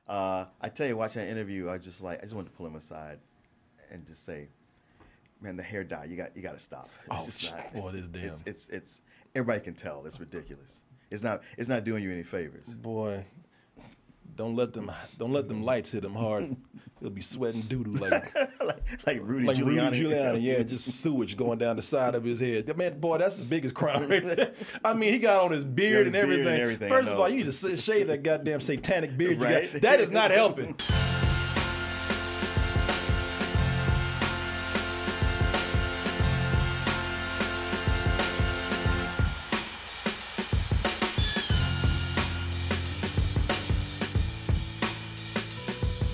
I tell you, watching that interview, I just wanted to pull him aside and just say, man, the hair dye, you got to stop. It's Oh, just not. boy, this damn. It's everybody can tell. It's ridiculous. It's not doing you any favors. Boy, don't let them lights hit him hard. He'll be sweating doo-doo like Rudy like Giuliani. Rudy Giuliani, yeah, just sewage going down the side of his head. Man, boy, that's the biggest crime right there. I mean, he got on his beard, his and, beard everything. and everything, First I of know. all, you need to shave that goddamn satanic beard you Right? got. That is not helping.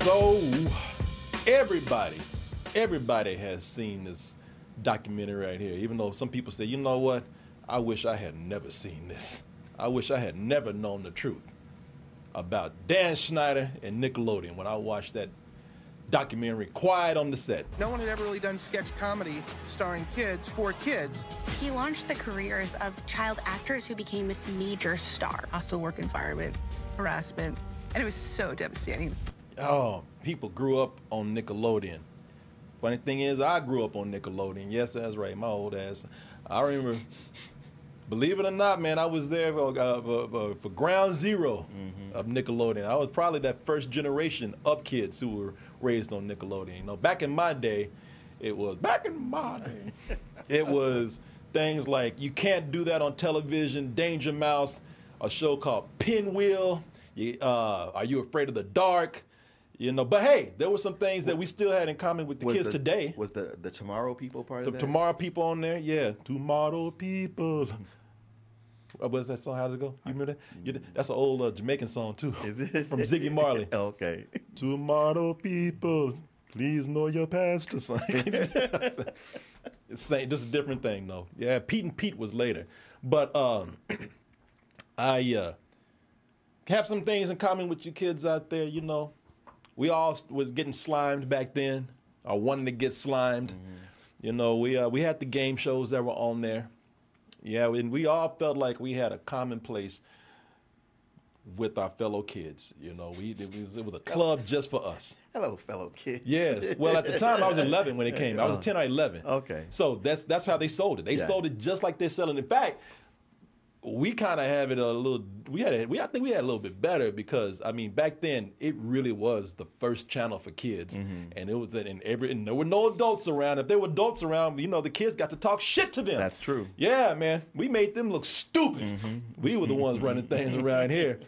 So, everybody has seen this documentary right here, even though some people say, you know what, I wish I had never seen this. I wish I had never known the truth about Dan Schneider and Nickelodeon when I watched that documentary, Quiet on the Set. No one had ever really done sketch comedy starring kids for kids. He launched the careers of child actors who became major stars. Hostile work environment, harassment, and it was so devastating. Oh, people grew up on Nickelodeon. Funny thing is, I grew up on Nickelodeon. Yes, that's right, my old ass. I remember, believe it or not, man, I was there for ground zero of Nickelodeon. I was probably that first generation of kids who were raised on Nickelodeon. You know, back in my day, it was things like You Can't Do That on Television, Danger Mouse, a show called Pinwheel, Are You Afraid of the Dark? You know, but hey, there were some things that we still had in common with the kids today. Was the Tomorrow People part of The that? Tomorrow People on there, yeah. Tomorrow People. What's that song? How's it go? You remember that? That's an old Jamaican song too. Is it? From Ziggy Marley. Okay. Tomorrow People, please know your pastor. It's saying just a different thing though. Yeah, Pete and Pete was later, but I have some things in common with you kids out there. You know, we all was getting slimed back then, or wanting to get slimed. You know, we had the game shows that were on there. Yeah, and we all felt like we had a common place with our fellow kids. You know, it was a club just for us. Hello, fellow kids. Yes. Well, at the time I was 11 when it came. I was 10 or 11. Okay. So that's how they sold it. They sold it just like they're selling. In fact, we kind of have it a little. I think we had a little bit better because I mean back then it really was the first channel for kids, and it was and there were no adults around. If there were adults around, you know the kids got to talk shit to them. That's true. Yeah, man, we made them look stupid. We were the ones running things around here.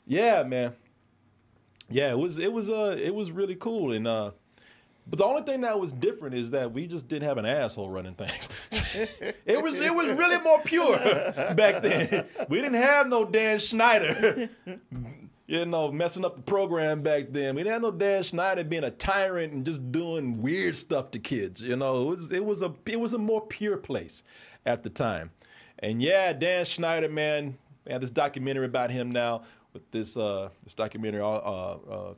Yeah, man. Yeah, it was really cool and. But the only thing that was different is that we just didn't have an asshole running things. it was really more pure back then. We didn't have no Dan Schneider, you know, messing up the program back then. We didn't have no Dan Schneider being a tyrant and just doing weird stuff to kids. You know, it was a more pure place at the time. And yeah, Dan Schneider, man, they had this documentary about him now. With this documentary,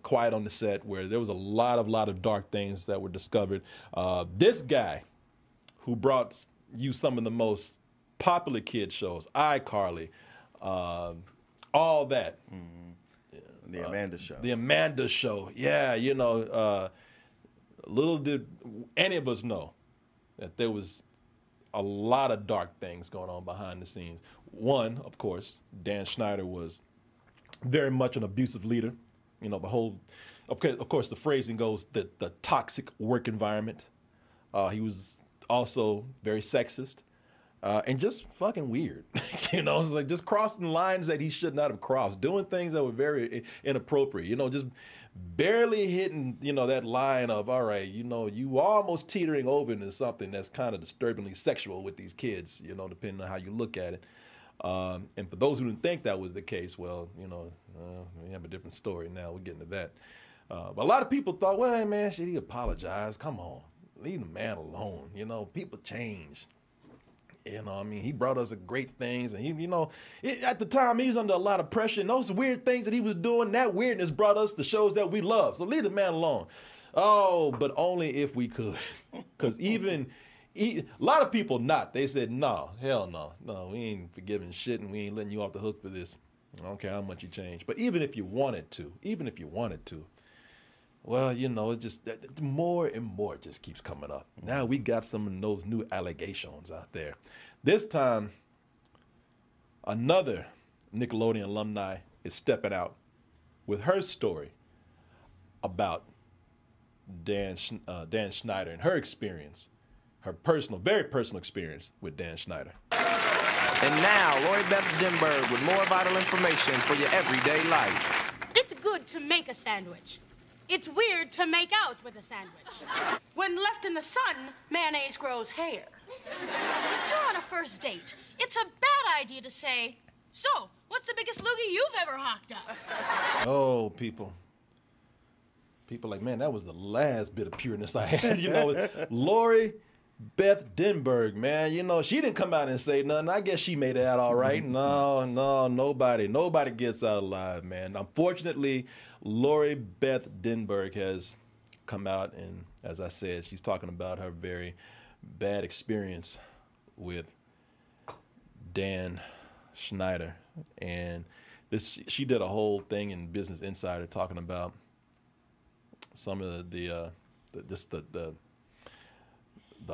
Quiet on the Set, where there was a lot of dark things that were discovered. This guy, who brought you some of the most popular kid shows, iCarly, all that. The Amanda Show. The Amanda Show, yeah, you know, little did any of us know that there was a lot of dark things going on behind the scenes. One, of course, Dan Schneider was very much an abusive leader. You know, the whole, of course, the phrasing goes the toxic work environment. He was also very sexist and just fucking weird. You know, it's like just crossing lines that he should not have crossed, doing things that were very inappropriate. You know, just barely hitting, you know, that line of, all right, you know, you almost teetering over into something that's kind of disturbingly sexual with these kids, you know, depending on how you look at it. And for those who didn't think that was the case, well, you know, we have a different story now. We're getting to that. But a lot of people thought, well, hey, man, should he apologize? Come on, leave the man alone. You know, people change. You know, I mean, he brought us great things, and he, you know, at the time he was under a lot of pressure, and those weird things that he was doing, that weirdness brought us the shows that we love. So leave the man alone. Oh, but only if we could, because a lot of people not. They said, no, hell no, we ain't forgiving shit, and we ain't letting you off the hook for this. I don't care how much you change. But even if you wanted to, well, you know, it just more and more just keeps coming up. Now we got some of those new allegations out there. This time, another Nickelodeon alumni is stepping out with her story about Dan Schneider and her experience, her very personal experience with Dan Schneider. And now, Lori Beth Denberg with more vital information for your everyday life. It's good to make a sandwich. It's weird to make out with a sandwich. When left in the sun, mayonnaise grows hair. If you're on a first date, it's a bad idea to say, so, what's the biggest loogie you've ever hocked up? Oh, people like, man, that was the last bit of pureness I had. You know, Lori Beth Denberg, man, you know, she didn't come out and say nothing. I guess she made it out all right. No, nobody gets out alive, man. Unfortunately, Lori Beth Denberg has come out and, as I said, she's talking about her very bad experience with Dan Schneider. And she did a whole thing in Business Insider talking about some of the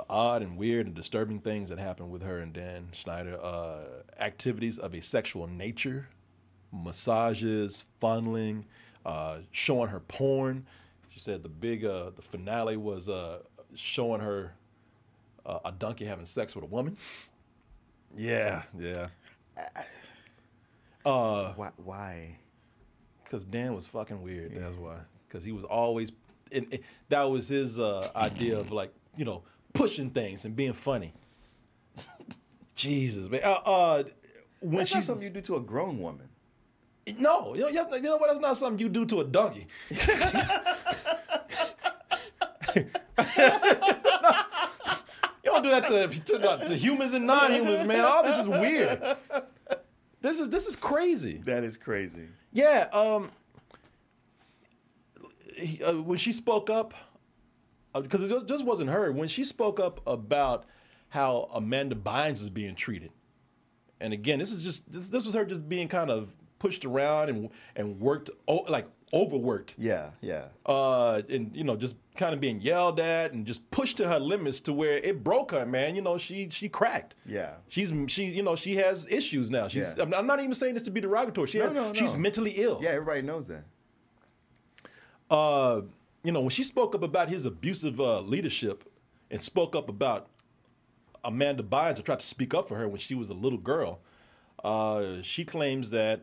odd and weird and disturbing things that happened with her and Dan Schneider. Activities of a sexual nature, massages, funneling, showing her porn. She said the finale was showing her a donkey having sex with a woman. Yeah. Why? Because Dan was fucking weird. That's why. Because he was always, that was his idea of, like, you know, pushing things and being funny. Jesus, man. When That's not something you do to a grown woman. No, you know what? That's not something you do to a donkey. You don't do that to humans and non-humans, man. All this is weird. This is crazy. That is crazy. Yeah. When she spoke up, because it just wasn't her. When she spoke up about how Amanda Bynes is being treated, and again, this was her just being kind of pushed around and worked, like overworked. Yeah. And you know, just kind of being yelled at and just pushed to her limits to where it broke her, man. You know, she cracked. Yeah. She has issues now. I'm not even saying this to be derogatory. She's mentally ill. Yeah, everybody knows that. You know, when she spoke up about his abusive leadership and spoke up about Amanda Bynes, or tried to speak up for her when she was a little girl, she claims that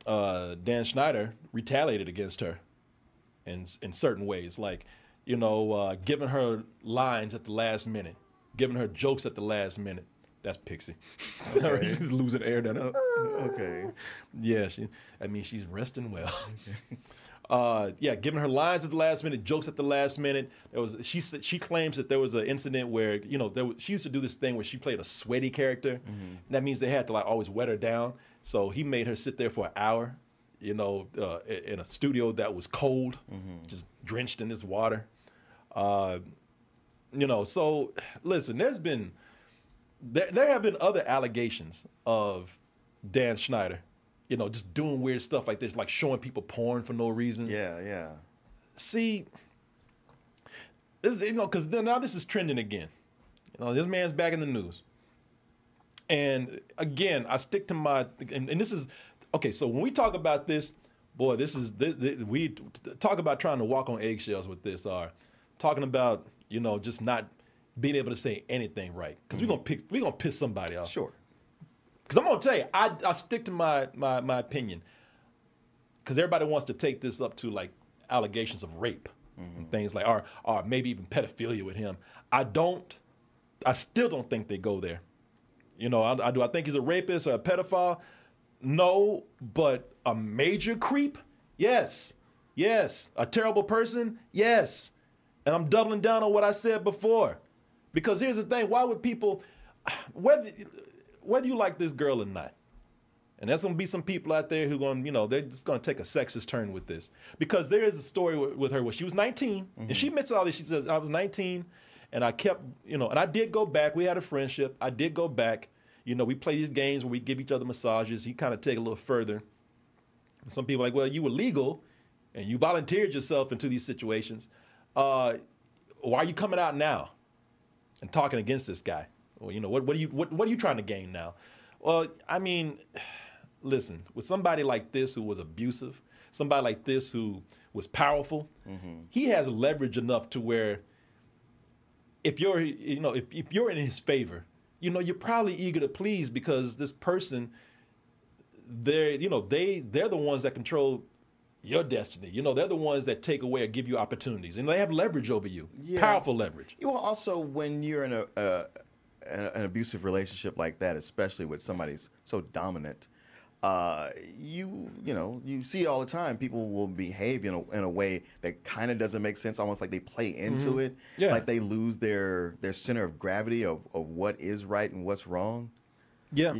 Dan Schneider retaliated against her in certain ways, like, you know, giving her lines at the last minute, giving her jokes at the last minute. That's Pixie. Okay. She's losing air down there. Okay. Yeah, she's resting well. Giving her lines at the last minute, jokes at the last minute. She claims that there was an incident where, you know, she used to do this thing where she played a sweaty character. Mm-hmm. That means they had to, like, always wet her down. So he made her sit there for an hour, you know, in a studio that was cold, just drenched in this water. You know, so listen, there have been other allegations of Dan Schneider, you know, just doing weird stuff like this, like showing people porn for no reason. Yeah. See, this, you know, because now this is trending again. You know, this man's back in the news. And again, I stick to my, and this is, okay, so when we talk about this, boy, we talk about trying to walk on eggshells with this, or talking about, you know, just not being able to say anything right. Because we're gonna piss somebody off. Sure. Because I'm gonna tell you, I stick to my opinion. Because everybody wants to take this up to, like, allegations of rape and things like, or maybe even pedophilia with him. I still don't think they go there. You know, do I think he's a rapist or a pedophile? No, but a major creep? Yes. A terrible person? Yes. And I'm doubling down on what I said before. Because here's the thing, why would people, whether you like this girl or not, and there's going to be some people out there who going, you know, they're just going to take a sexist turn with this. Because there is a story with her where she was 19, and she admits all this. She says, I was 19, and I kept, you know, and I did go back. We had a friendship. I did go back. You know, we play these games where we give each other massages. He kind of take it a little further. Some people are like, well, you were legal and you volunteered yourself into these situations. Why are you coming out now and talking against this guy? Well, you know, what are you trying to gain now? Well, I mean, listen, with somebody like this who was abusive, somebody like this who was powerful, he has leverage enough to where if you're in his favor, you know, you're probably eager to please because this person, they're the ones that control your destiny. You know, they're the ones that take away or give you opportunities, and they have leverage over you, powerful leverage. You know, also when you're in an abusive relationship like that, especially with somebody so dominant, you see all the time people will behave in a way that kind of doesn't make sense, almost like they play into it, like they lose their center of gravity of what is right and what's wrong. Yeah.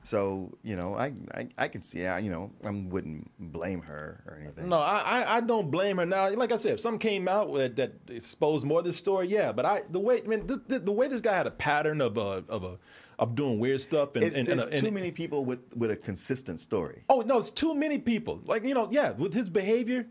So, you know, I can see, you know, I wouldn't blame her or anything. No, I don't blame her. Now, like I said, if something came out that exposed more of this story, yeah. But the way this guy had a pattern of doing weird stuff, there's too many people with a consistent story. Oh no, it's too many people. Like, you know, yeah, with his behavior,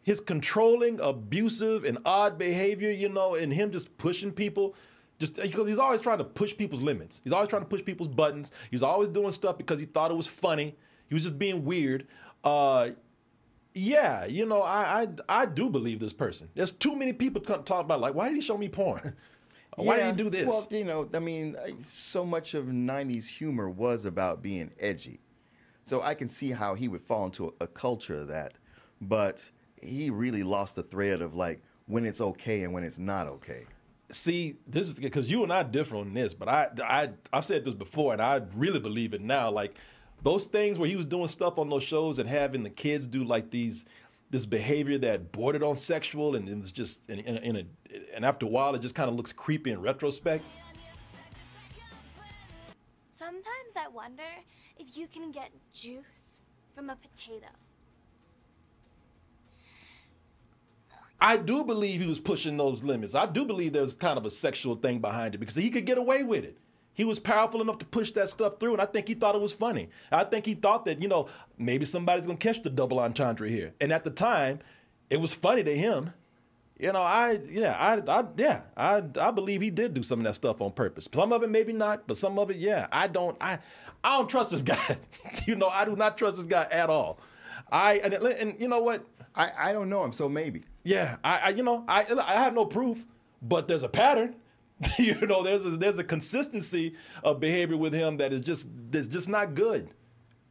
his controlling, abusive, and odd behavior, you know, and him just pushing people. Just because he's always trying to push people's limits. He's always trying to push people's buttons. He was always doing stuff because he thought it was funny. He was just being weird. Yeah, you know, I do believe this person. There's too many people talking about, like, why did he show me porn? Why did he do this? Well, you know, I mean, so much of 90s humor was about being edgy. So I can see how he would fall into a culture of that. But he really lost the thread of, like, when it's okay and when it's not okay. See, this is because you and I differ on this, but I've said this before, and I really believe it now. Like, those things where he was doing stuff on those shows and having the kids do like this behavior that bordered on sexual, and it was just and after a while it just kind of looks creepy in retrospect. Sometimes I wonder if you can get juice from a potato. I do believe he was pushing those limits. I do believe there's kind of a sexual thing behind it because he could get away with it. He was powerful enough to push that stuff through, and I think he thought it was funny. I think he thought that, you know, maybe somebody's going to catch the double entendre here. And at the time, it was funny to him. You know, I believe he did do some of that stuff on purpose. Some of it maybe not, but some of it, yeah. I don't trust this guy. You know, I do not trust this guy at all. And you know what? I don't know him, so maybe. Yeah, I have no proof, but there's a pattern. You know, there's a consistency of behavior with him that is just not good.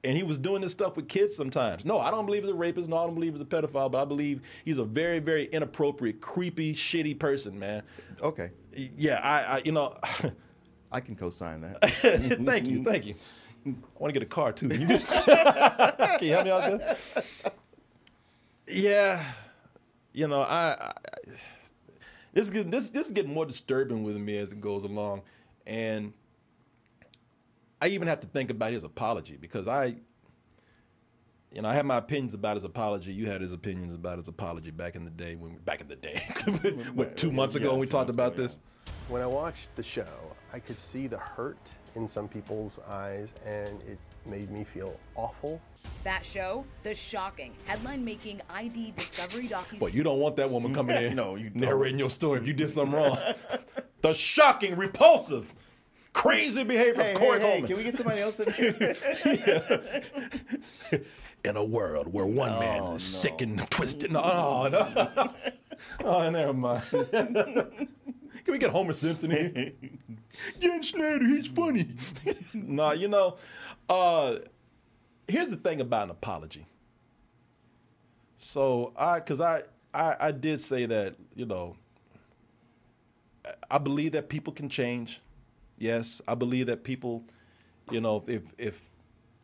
And he was doing this stuff with kids sometimes. No, I don't believe he's a rapist. No, I don't believe he's a pedophile, but I believe he's a very, very inappropriate, creepy, shitty person, man. Okay. Yeah, I I can co-sign that. Thank you. I want to get a car too. Can you help me out there? Yeah, you know, this is getting more disturbing with me as it goes along, and I even have to think about his apology because I had my opinions about his apology. You had his opinions about his apology back in the day. What, 2 months ago when we talked about this? When I watched the show, I could see the hurt in some people's eyes, and it made me feel awful. That show, The Shocking, headline-making ID Discovery docu. Well, you don't want that woman coming in No, you don't. narrating your story if you did something wrong. The shocking, repulsive, crazy behavior of Corey Holman. Can we get somebody else in here? In a world where one man is sick and twisted. No. Oh, never mind. Can we get Homer Simpson in here? Jen Schneider, he's funny. No, you know, here's the thing about an apology. So I did say that, you know, I believe that people can change. Yes, I believe that people, you know, if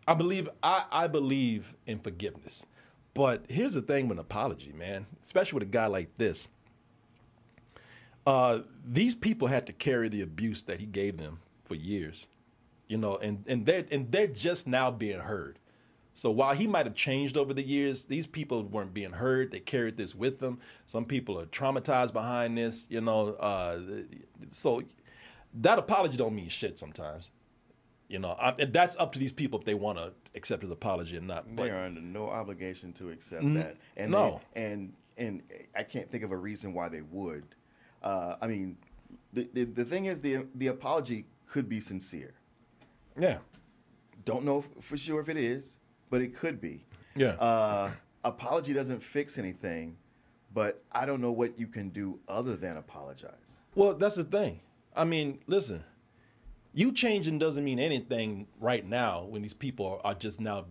I believe in forgiveness. But here's the thing with an apology, man, especially with a guy like this. These people had to carry the abuse that he gave them for years, you know, and they're just now being heard. So while he might have changed over the years, these people weren't being heard. They carried this with them. Some people are traumatized behind this, you know. So that apology don't mean shit sometimes. You know, and that's up to these people if they want to accept his apology or not. They are under no obligation to accept that. And no. And I can't think of a reason why they would. I mean, the thing is, the apology could be sincere. Yeah. Don't know for sure if it is, but it could be. Yeah. Apology doesn't fix anything, but I don't know what you can do other than apologize. Well, that's the thing. I mean, listen, you changing doesn't mean anything right now when these people are just now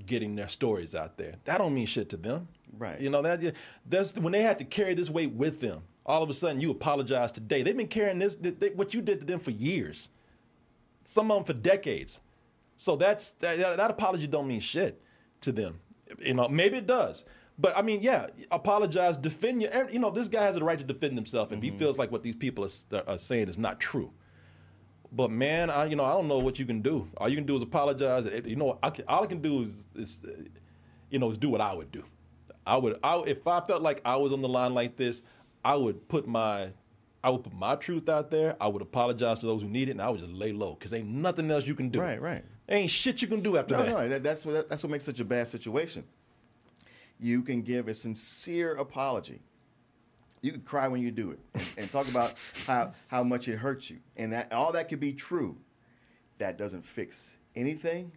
getting their stories out there. That don't mean shit to them. Right. You know, that's when they had to carry this weight with them. All of a sudden, you apologize today. They've been carrying this, what you did to them for years. Some of them for decades. So that apology don't mean shit to them. You know, maybe it does. But I mean, yeah, apologize, defend your. You know, this guy has a right to defend himself if he feels like what these people are saying is not true. But man, I don't know what you can do. All you can do is apologize. You know, all I can do is do what I would do. If I felt like I was on the line like this, I would put my truth out there. I would apologize to those who need it, and I would just lay low because ain't nothing else you can do. Right. Ain't shit you can do after that. No, that's what makes such a bad situation. You can give a sincere apology. You can cry when you do it and talk about how much it hurts you. And all that could be true. That doesn't fix anything.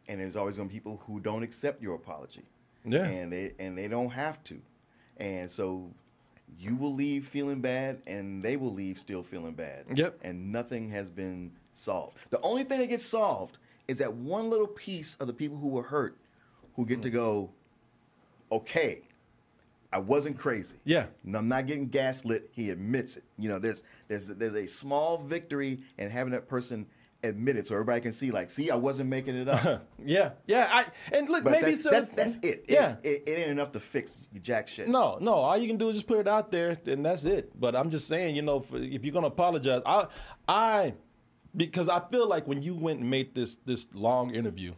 And there's always going to be people who don't accept your apology. Yeah. And they don't have to. And so you will leave feeling bad and they will leave still feeling bad. Yep. And nothing has been solved. The only thing that gets solved is that one little piece of the people who were hurt who get to go, okay, I wasn't crazy. Yeah. I'm not getting gaslit. He admits it. You know, there's a small victory in having that person admit it, so everybody can see, like, see, I wasn't making it up. Yeah. And look, but maybe that's it. Yeah. It ain't enough to fix jack shit. No. All you can do is just put it out there, and that's it. But I'm just saying, you know, if you're gonna apologize, because I feel like when you went and made this long interview,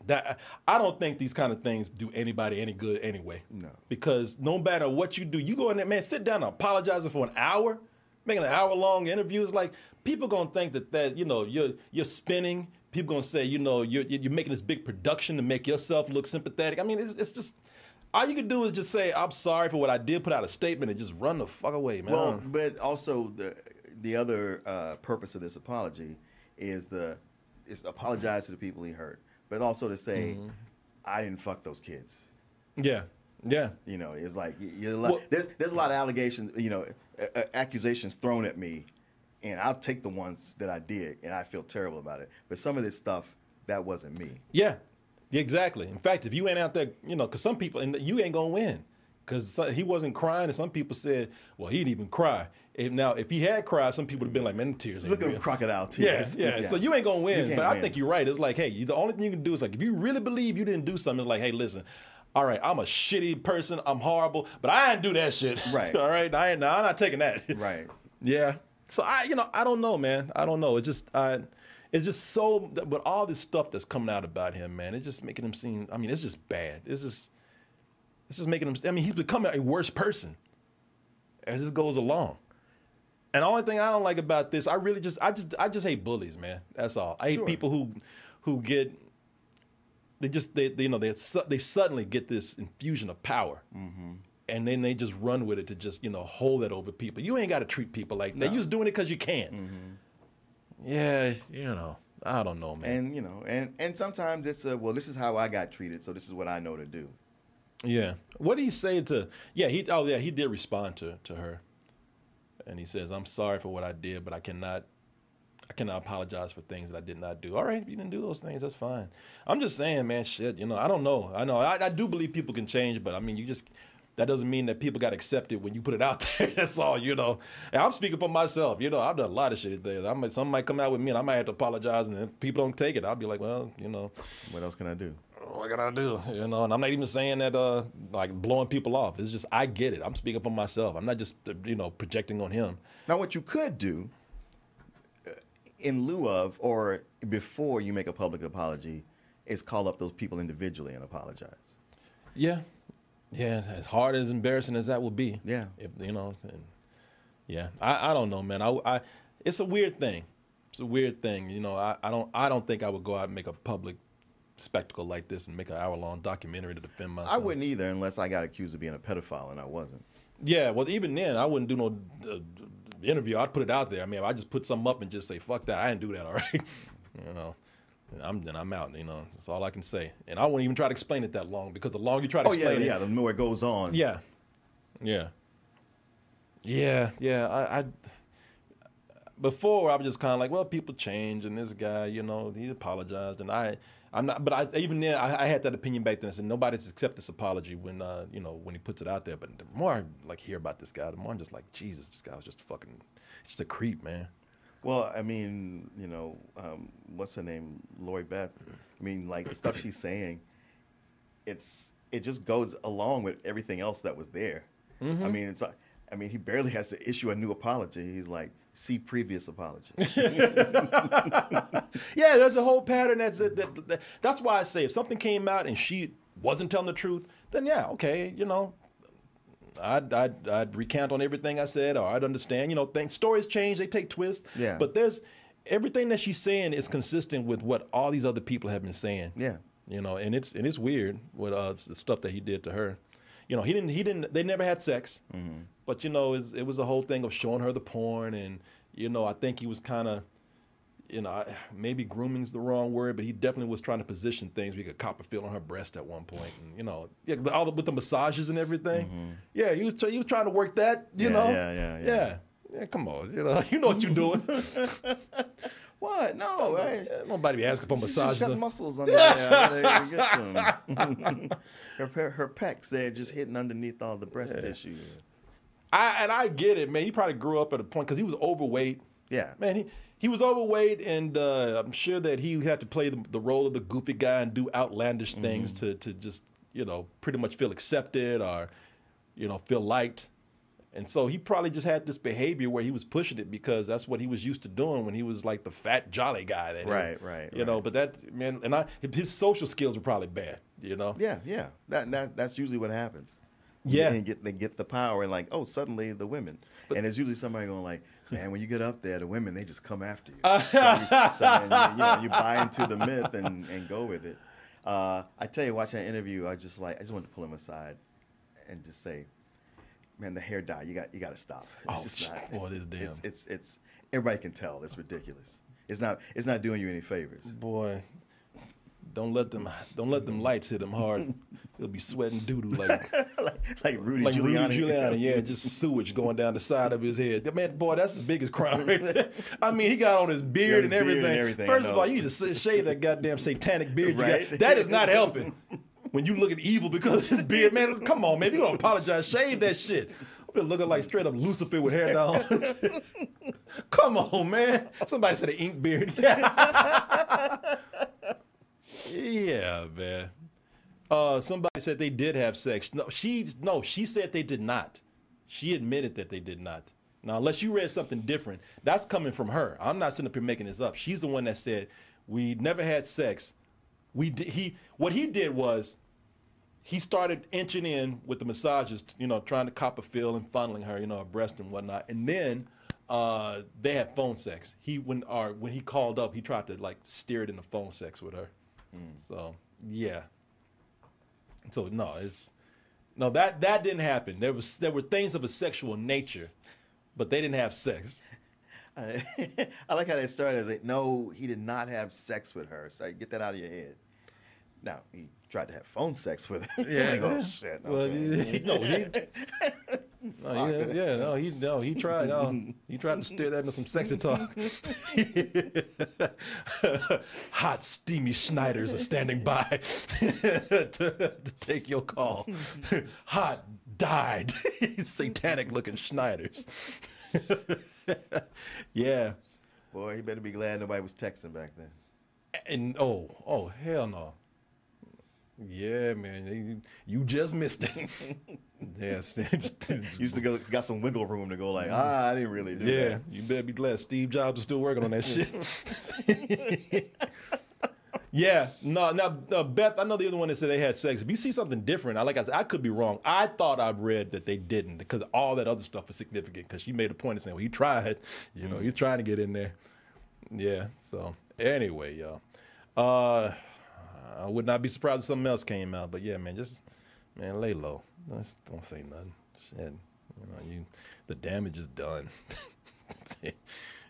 that I don't think these kind of things do anybody any good anyway. No. Because no matter what you do, you go in there, man, sit down and apologizing for an hour, making an hour-long interview. It's like people gonna think that you know you're spinning. People gonna say, you know, you're making this big production to make yourself look sympathetic. I mean, it's just all you can do is just say, I'm sorry for what I did, put out a statement, and just run the fuck away, man. Well, but also the other purpose of this apology is apologize to the people he hurt, but also to say, I didn't fuck those kids. Yeah. You know, it's like there's a lot of allegations, you know, accusations thrown at me, and I'll take the ones that I did, and I feel terrible about it. But some of this stuff, that wasn't me. Yeah, exactly. In fact, if you ain't out there, you know, because some people, and you ain't gonna win, because he wasn't crying, and some people said, well, he didn't even cry. Now, if he had cried, some people would have been like, man, tears ain't Look at real. them crocodile tears. Yeah. So you ain't gonna win. can't But I win. think you're right. It's like, hey, the only thing you can do is like, if you really believe you didn't do something, it's like, hey, listen, all right, I'm a shitty person, I'm horrible, but I didn't do that shit. Right. All right, I'm not taking that. Right. Yeah. So I don't know, man. I don't know. It's just so, but all this stuff that's coming out about him, man, it's just making him seem, I mean, it's just bad. It's just making him, I mean, he's becoming a worse person as this goes along. And the only thing I don't like about this, I just hate bullies, man. That's all. I hate people who get, they suddenly get this infusion of power. Mm-hmm. And then they just run with it to just, hold that over people. You ain't got to treat people like that. You're just doing it because you can. Mm-hmm. Yeah, I don't know, man. And, and sometimes it's well, this is how I got treated, so this is what I know to do. Yeah. What did he say to, he did respond to her. And he says, I'm sorry for what I did, but I cannot apologize for things that I did not do. All right, if you didn't do those things, that's fine. I'm just saying, man, shit, I don't know. I do believe people can change, but I mean, that doesn't mean that people got to accept it when you put it out there. That's all, And I'm speaking for myself. I've done a lot of shit there. Something might come out with me and I might have to apologize. And if people don't take it, I'll be like, well, What else can I do? What can I do? And I'm not even saying that like blowing people off. It's just, I get it. I'm speaking for myself. I'm not just, projecting on him. Now, what you could do in lieu of or before you make a public apology is call up those people individually and apologize. Yeah. Yeah, as hard as embarrassing as that will be. Yeah. If, I don't know, man. It's a weird thing It's a weird thing, you know. I don't think I would go out and make a public spectacle like this and make an hour-long documentary to defend myself. I wouldn't either unless I got accused of being a pedophile and I wasn't. Yeah, well, even then, I wouldn't do no interview. I'd put it out there. I mean, if I just put something up and just say, fuck that, I didn't do that, all right? You know, I'm out, you know. That's all I can say. And I wouldn't even try to explain it that long, because the longer you try to explain it... the more it goes on. Yeah. I before I was just kind of like, well, people change, and this guy, you know, he apologized, and I'm not, but even then, I had that opinion back then. I said nobody's accept this apology when, you know, when he puts it out there. But the more I like hear about this guy, the more I'm just like, Jesus, this guy was just fucking, just a creep, man. Well, I mean, you know, what's her name, Lori Beth? I mean, like the stuff she's saying, it just goes along with everything else that was there. Mm-hmm. I mean, I mean, he barely has to issue a new apology. He's like, see previous apology. Yeah, there's a whole pattern. That's why I say if something came out and she wasn't telling the truth, then yeah, okay, you know, I'd recount on everything I said, or I'd understand. You know, stories change, they take twists. Yeah. But everything that she's saying is consistent with what all these other people have been saying. Yeah. You know, and it's weird with the stuff that he did to her. You know, they never had sex, mm-hmm. but, you know, it was a whole thing of showing her the porn. And, you know, I think he was kind of, you know, maybe grooming's the wrong word, but he definitely was trying to position things. We could Copperfield on her breast at one point. And, you know, yeah, with the massages and everything. Mm-hmm. Yeah, he was trying to work that, you know. Yeah, come on. You know what you're doing. What? No, nobody be asking for massages. She's got muscles under there. I gotta get to them. her pecs, they're just hitting underneath all the breast tissue. I get it, man. He probably grew up at a point because he was overweight. Yeah, man. He was overweight, and I'm sure that he had to play the role of the goofy guy and do outlandish things to just, you know, pretty much feel accepted or, you know, feel liked. And so he probably just had this behavior where he was pushing it because that's what he was used to doing when he was like the fat, jolly guy. You know, but that, man, and his social skills were probably bad, you know? Yeah. That's usually what happens. Yeah. They get the power and like, oh, suddenly the women. And it's usually somebody going like, man, when you get up there, the women, they just come after you. So you buy into the myth and go with it. I tell you, watching that interview, I just wanted to pull him aside and just say, man, the hair dye, you got to stop. It's just not. Boy, it is damn. It's everybody can tell. It's ridiculous. It's not doing you any favors. Boy, don't let them lights hit him hard. He'll be sweating doo-doo like Rudy Giuliani. Yeah, just sewage going down the side of his head. Man, boy, that's the biggest crime right there. I mean, he got on his beard and everything. First of all, you need to shave that goddamn satanic beard. Right? That is not helping. When you look at evil because of his beard, man, come on, man. You gonna apologize, shave that shit. I'm looking like straight up Lucifer with hair down. Come on, man. Somebody said an ink beard. Yeah, man. Somebody said they did have sex. No, she said they did not. She admitted that they did not. Now, unless you read something different, that's coming from her. I'm not sitting up here making this up. She's the one that said we never had sex. What he did was he started inching in with the massages, you know, trying to Copperfield and funneling her, you know, her breast and whatnot. And then they had phone sex. When he called up, he tried to like steer it into phone sex with her. So yeah. So no, that didn't happen. There were things of a sexual nature, but they didn't have sex. I like how they started as like, no, he did not have sex with her. So get that out of your head. Now, he tried to have phone sex with her. Yeah. Like, oh, shit. Well, he tried. He tried to steer that into some sexy talk. Hot, steamy Schneiders are standing by to take your call. Hot, dyed, satanic-looking Schneiders. Yeah. Boy, he better be glad nobody was texting back then. And oh, hell no. Yeah, man, you just missed it. Yes, got some wiggle room to go like, I didn't really do that. Yeah, you better be glad Steve Jobs is still working on that shit. Yeah, no, now Beth, I know the other one that said they had sex. If you see something different, I could be wrong. I thought I read that they didn't because all that other stuff was significant. Because she made a point of saying, well, he tried. You know, he's trying to get in there. Yeah. So anyway, y'all. I would not be surprised if something else came out. But yeah, man, just lay low. Just don't say nothing. Shit. The damage is done. Yeah,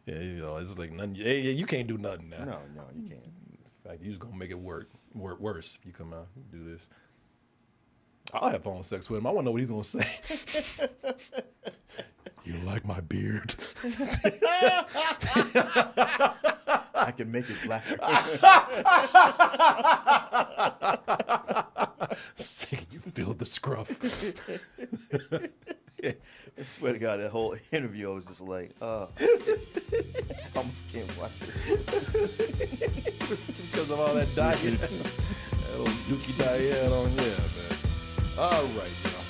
it's like nothing. Yeah, you can't do nothing now. No, you can't. In fact, you're just gonna make it work worse if you come out and do this. I'll have phone sex with him. I want to know what he's gonna say. You like my beard? I can make it blacker. Say you feel the scruff. I swear to God, that whole interview I was just like, I almost can't watch it. Because of all that diet. That old Dookie diet on, yeah, man. All right, y'all.